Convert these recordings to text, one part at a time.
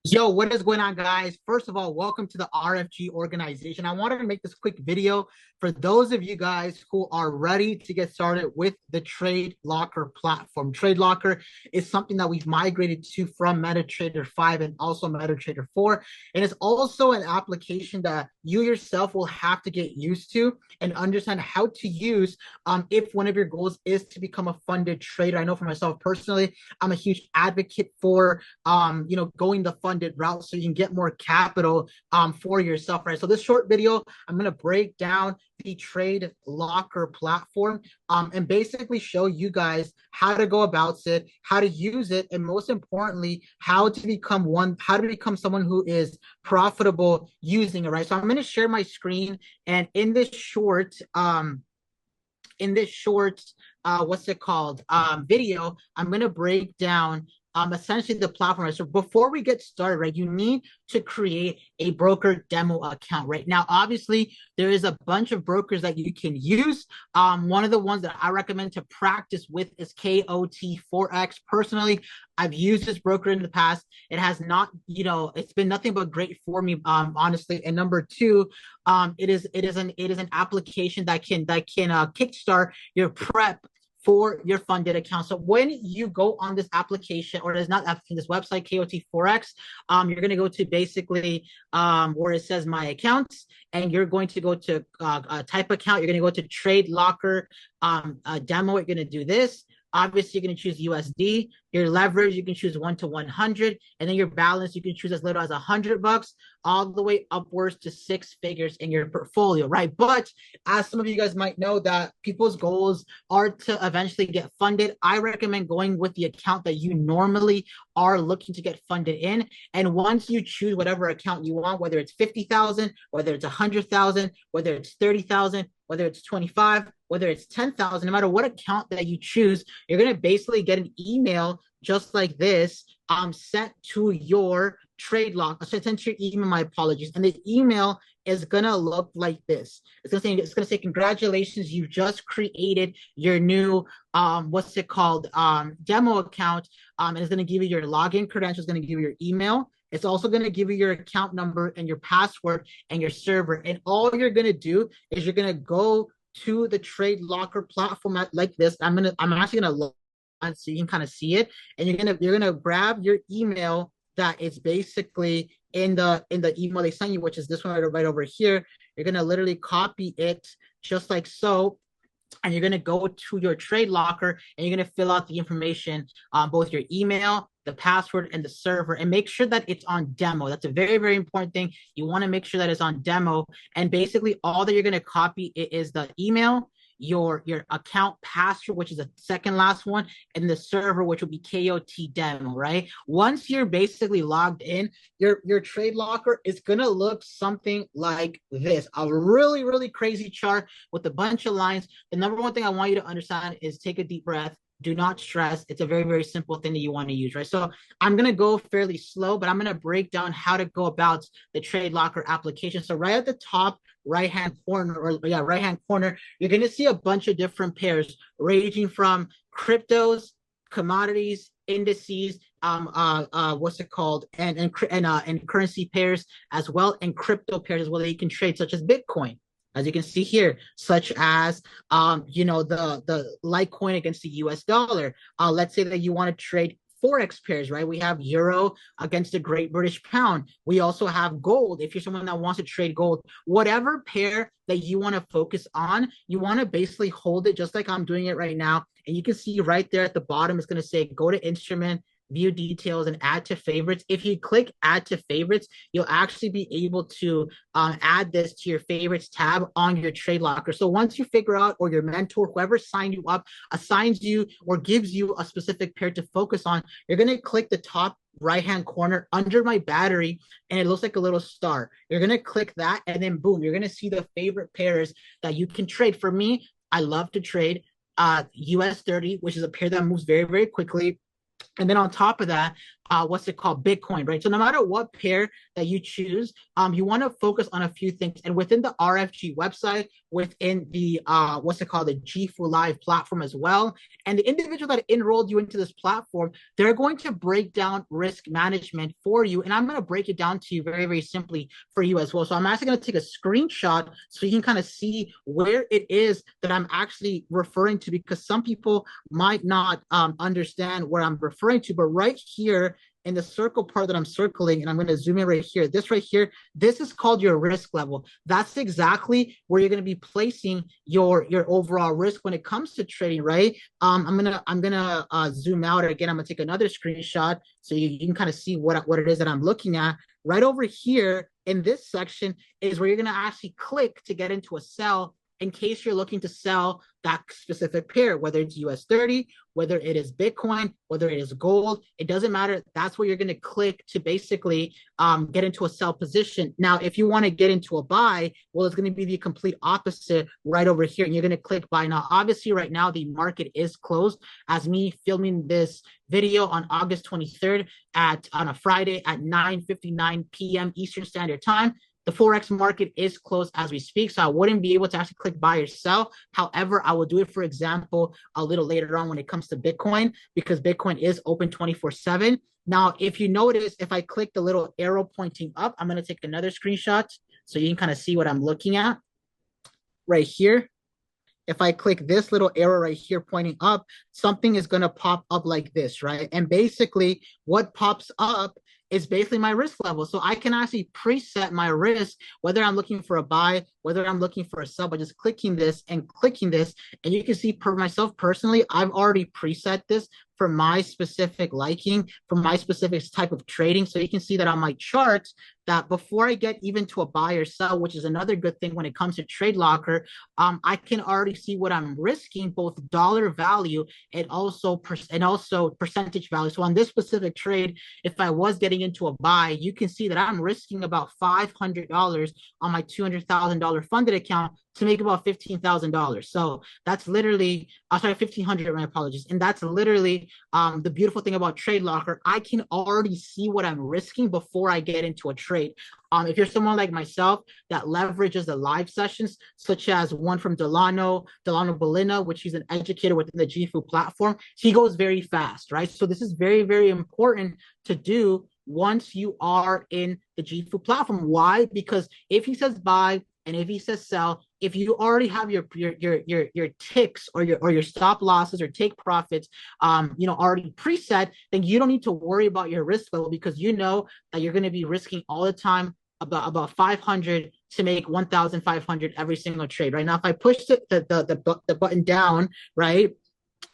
Yo, what is going on, guys? First of all, welcome to the RFG organization. I wanted to make this quick video for those of you guys who are ready to get started with the Tradelocker platform. Tradelocker is something that we've migrated to from MetaTrader 5 and also MetaTrader 4. And it's also an application that you yourself will have to get used to and understand how to use if one of your goals is to become a funded trader. I know for myself personally, I'm a huge advocate for going the funded route so you can get more capital for yourself, right? So this short video, I'm going to break down the Tradelocker platform and basically show you guys how to go about it, how to use it, and most importantly, how to become someone who is profitable using it, right? So I'm going to share my screen, and in this short video, I'm going to break down essentially the platform. So before we get started, right, you need to create a broker demo account. Right now, obviously, there is a bunch of brokers that you can use. One of the ones that I recommend to practice with is KOT4X. Personally, I've used this broker in the past. It has not, it's been nothing but great for me, honestly. And number two, it is an application that can kickstart your prep for your funded account. So when you go on this application, or there's not application, this website, KOT4X, you're going to go to basically where it says my accounts, and you're going to go to type account. You're going to go to Tradelocker demo. You're going to do this. Obviously, you're going to choose USD. Your leverage, you can choose 1 to 100. And then your balance, you can choose as little as $100 all the way upwards to 6 figures in your portfolio, right? But as some of you guys might know, that people's goals are to eventually get funded. I recommend going with the account that you normally are looking to get funded in. And once you choose whatever account you want, whether it's 50,000, whether it's 100,000, whether it's 30,000, whether it's 25, whether it's 10,000, no matter what account that you choose, you're going to basically get an email just like this sent to your Tradelocker, sent to your email, my apologies. And the email is going to look like this. It's going to say, congratulations, you just created your new, demo account. And it's going to give you your login credentials, going to give you your email. It's also going to give you your account number and your password and your server. And all you're going to do is you're going to go to the Tradelocker platform like this. I'm actually going to log on so you can kind of see it. And you're gonna grab your email that is basically in the email they sent you, which is this one right over here. You're going to literally copy it just like so. And you're going to go to your Tradelocker and you're going to fill out the information on both your email, the password, and the server, and make sure that it's on demo. That's a very, very important thing. You want to make sure that it's on demo. And basically all that you're going to copy is the email, your account password, which is the second last one, and the server, which will be KOT demo, right? Once you're basically logged in, your Tradelocker is gonna look something like this. A really, really crazy chart with a bunch of lines. The number one thing I want you to understand is take a deep breath. Do not stress. It's a very, very simple thing that you want to use, right? So I'm going to go fairly slow, but I'm going to break down how to go about the Tradelocker application. So right at the top right-hand corner, you're going to see a bunch of different pairs ranging from cryptos, commodities, indices, and currency pairs as well, and crypto pairs as well that you can trade, such as Bitcoin, as you can see here, such as the Litecoin against the US dollar. Let's say that you want to trade Forex pairs, right? We have euro against the Great British Pound. We also have gold. If you're someone that wants to trade gold, whatever pair that you want to focus on, you want to basically hold it just like I'm doing it right now. And you can see right there at the bottom, it's going to say go to instrument, view details, and add to favorites. If you click add to favorites, you'll actually be able to add this to your favorites tab on your Tradelocker. So once you figure out, or your mentor, whoever signed you up, assigns you or gives you a specific pair to focus on, you're going to click the top right-hand corner under my battery, and it looks like a little star. You're going to click that, and then boom, you're going to see the favorite pairs that you can trade. For me, I love to trade US 30, which is a pair that moves very, very quickly. And then on top of that, what's it called, Bitcoin, right? So no matter what pair that you choose, you want to focus on a few things. And within the RFG website, within the what's it called, the GFU Live platform as well, and the individual that enrolled you into this platform, they're going to break down risk management for you. And I'm going to break it down to you very, very simply for you as well. So I'm actually going to take a screenshot so you can kind of see where it is that I'm actually referring to, because some people might not understand what I'm referring to. But right here in the circle part that I'm circling, and I'm going to zoom in right here, this right here, this is called your risk level. That's exactly where you're going to be placing your overall risk when it comes to trading, right? I'm gonna zoom out again. I'm gonna take another screenshot so you can kind of see what it is that I'm looking at. Right over here in this section is where you're gonna actually click to get into a sell in case you're looking to sell that specific pair, whether it's US 30, whether it is Bitcoin, whether it is gold, it doesn't matter. That's where you're going to click to basically get into a sell position. Now, if you want to get into a buy, well, it's going to be the complete opposite right over here. And you're going to click buy. Now, obviously, right now, the market is closed as me filming this video on August 23rd on a Friday at 9:59 p.m. Eastern Standard Time. The Forex market is closed as we speak, so I wouldn't be able to actually click buy or sell. However, I will do it, for example, a little later on when it comes to Bitcoin, because Bitcoin is open 24/7. Now, if you notice, if I click the little arrow pointing up, I'm going to take another screenshot so you can kind of see what I'm looking at right here. If I click this little arrow right here pointing up, something is going to pop up like this, right? And basically what pops up is basically my risk level. So I can actually preset my risk, whether I'm looking for a buy, whether I'm looking for a sell, by just clicking this and clicking this. And you can see, for myself personally, I've already preset this for my specific liking, for my specific type of trading. So you can see that on my charts, that before I get even to a buy or sell, which is another good thing when it comes to Tradelocker, I can already see what I'm risking, both dollar value and also percentage value. So on this specific trade, if I was getting into a buy, you can see that I'm risking about $500 on my $200,000 funded account to make about $15,000. So that's literally, sorry, 1,500, my apologies. And that's literally the beautiful thing about Tradelocker. I can already see what I'm risking before I get into a trade. If you're someone like myself that leverages the live sessions, such as one from Delano Bolina, which he's an educator within the GFU platform, he goes very fast, right? So this is very, very important to do once you are in the GFU platform. Why? Because if he says buy and if he says sell, if you already have your ticks or your stop losses or take profits, already preset, then you don't need to worry about your risk level, because you know that you're going to be risking all the time about 500 to make 1,500 every single trade, right? Now, if I push the button down, right,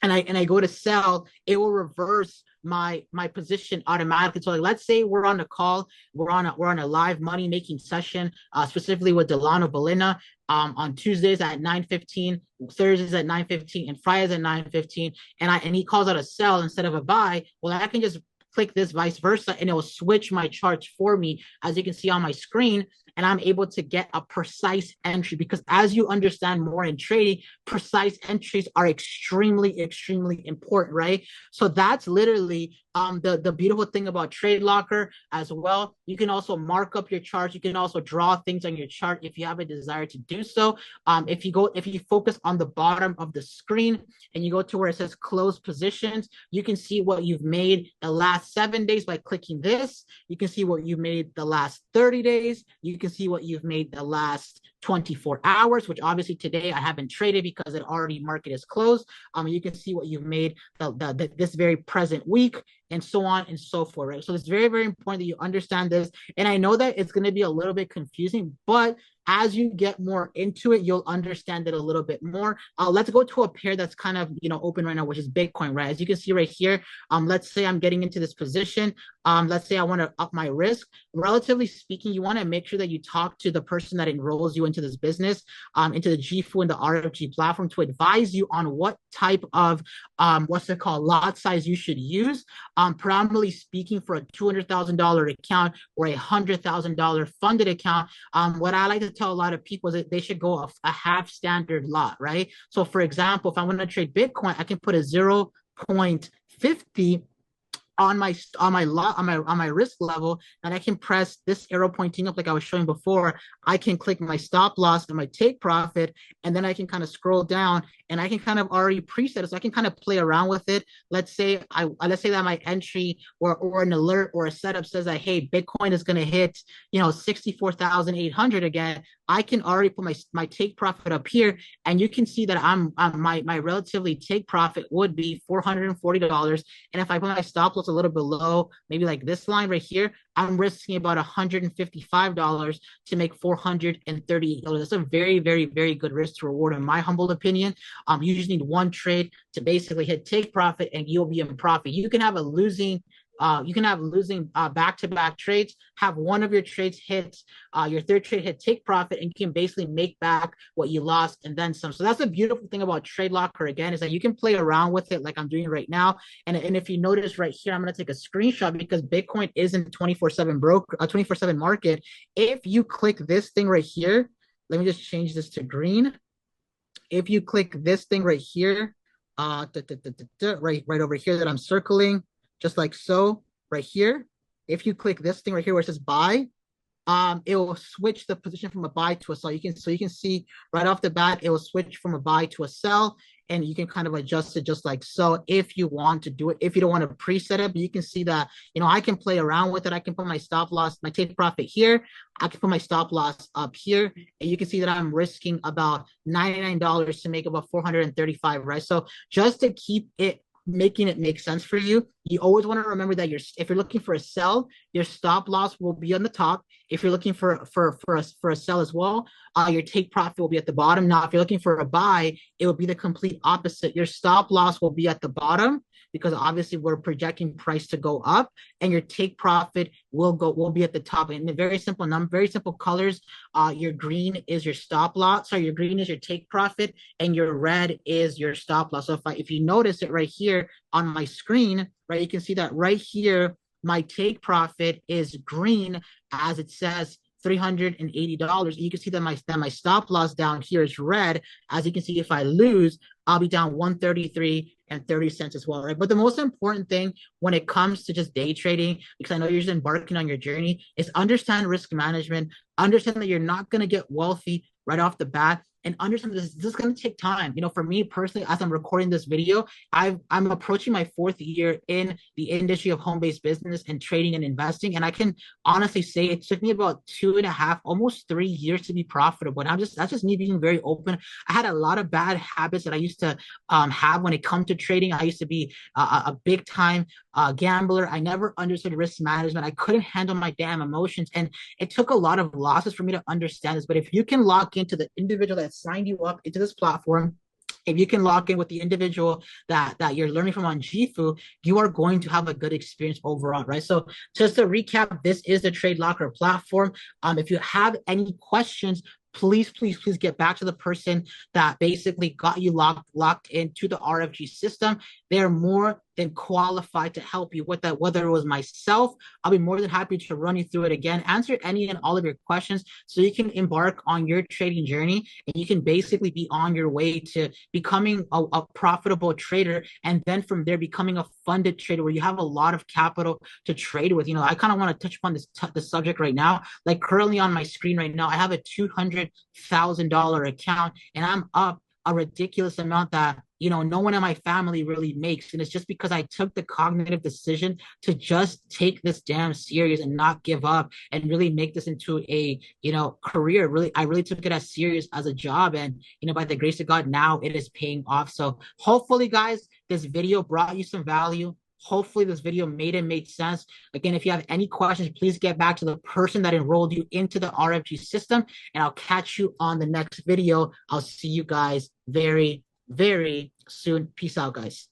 and I go to sell, it will reverse my position automatically. So like, let's say we're on a call, we're on a live money making session, specifically with Delano Bolina, on Tuesdays at 9:15, Thursdays at 9:15, and Fridays at 9:15, and he calls out a sell instead of a buy. Well, I can just click this vice versa, and it will switch my charts for me, as you can see on my screen, and I'm able to get a precise entry, because as you understand more in trading, precise entries are extremely, extremely important, right? So that's literally the beautiful thing about Tradelocker as well. You can also mark up your charts. You can also draw things on your chart if you have a desire to do so. If you focus on the bottom of the screen and you go to where it says close positions, you can see what you've made the last 7 days by clicking this. You can see what you made the last 30 days. You can see what you've made the last 24 hours, which obviously today I haven't traded because it already market is closed. You can see what you've made this very present week, and so on and so forth, right? So it's very, very important that you understand this. And I know that it's going to be a little bit confusing, but as you get more into it, you'll understand it a little bit more. Let's go to a pair that's kind of, open right now, which is Bitcoin, right? As you can see right here, let's say I'm getting into this position. Let's say I want to up my risk. Relatively speaking, you want to make sure that you talk to the person that enrolls you into this business, into the GFU and the RFG platform, to advise you on what type of, lot size you should use. Predominantly speaking, for a $200,000 account or a $100,000 funded account, what I like to tell a lot of people is that they should go a half standard lot, right? So for example, if I want to trade Bitcoin, I can put a 0.50 on my risk level, and I can press this arrow pointing up like I was showing before. I can click my stop loss and my take profit, and then I can kind of scroll down and I can kind of already preset it. So I can kind of play around with it. Let's say that my entry or an alert or a setup says that, hey, Bitcoin is going to hit 64,800 again. I can already put my take profit up here, and you can see that my relatively take profit would be $440. And if I put my stop loss a little below, maybe like this line right here, I'm risking about $155 to make $438. That's a very, very, very good risk to reward, in my humble opinion. You just need one trade to basically hit take profit, and you'll be in profit. You can have losing back-to-back trades, have one of your trades hit, your third trade hit take profit, and you can basically make back what you lost and then some. So that's the beautiful thing about Tradelocker, again, is that you can play around with it like I'm doing right now. And if you notice right here, I'm going to take a screenshot because Bitcoin isn't 24/7 market. If you click this thing right here, let me just change this to green. If you click this thing right here, right over here that I'm circling, just like so, right here. If you click this thing right here where it says buy, it will switch the position from a buy to a sell. You can see right off the bat, it will switch from a buy to a sell, and you can kind of adjust it just like so if you want to do it. If you don't want to preset it, but you can see that, I can play around with it. I can put my stop loss, my take profit here. I can put my stop loss up here, and you can see that I'm risking about $99 to make about 435, right? So just to keep it making it make sense for you, you always want to remember that if you're looking for a sell, your stop loss will be on the top. If you're looking for a sell as well, your take profit will be at the bottom. Now, if you're looking for a buy, it will be the complete opposite. Your stop loss will be at the bottom, because obviously we're projecting price to go up, and your take profit will be at the top. And the very simple colors. Your green is your stop loss. So your green is your take profit, and your red is your stop loss. So if you notice it right here on my screen, right, you can see that right here, my take profit is green, as it says $380. You can see that my stop loss down here is red. As you can see, if I lose, I'll be down 133.30 cents as well, right? But the most important thing when it comes to just day trading, because I know you're just embarking on your journey, is understand risk management. Understand that you're not going to get wealthy right off the bat, and understand this is going to take time. For me personally, as I'm recording this video, I'm approaching my 4th year in the industry of home-based business and trading and investing, and I can honestly say it took me about 2.5, almost 3 years to be profitable. And that's just me being very open. I had a lot of bad habits that I used to have when it comes to trading. I used to be a big time gambler. I never understood risk management. I couldn't handle my damn emotions, and it took a lot of losses for me to understand this. But if you can lock into the individual that signed you up into this platform, if you can lock in with the individual that you're learning from on Jifu, you are going to have a good experience overall, right? So just to recap, this is the Tradelocker platform. If you have any questions, please get back to the person that basically got you locked into the RFG system. They're more than qualified to help you with that. Whether it was myself, I'll be more than happy to run you through it again, answer any and all of your questions, so you can embark on your trading journey, and you can basically be on your way to becoming a profitable trader, and then from there becoming a funded trader where you have a lot of capital to trade with. I kind of want to touch upon this subject right now. Like currently on my screen right now, I have a $200,000 account, and I'm up a ridiculous amount that no one in my family really makes. And it's just because I took the cognitive decision to just take this damn serious and not give up, and really make this into a career. I really took it as serious as a job, and by the grace of God, now it is paying off. So hopefully, guys, this video brought you some value. Hopefully this video made sense. Again, if you have any questions, please get back to the person that enrolled you into the RFG system, and I'll catch you on the next video. I'll see you guys very, very soon. Peace out, guys.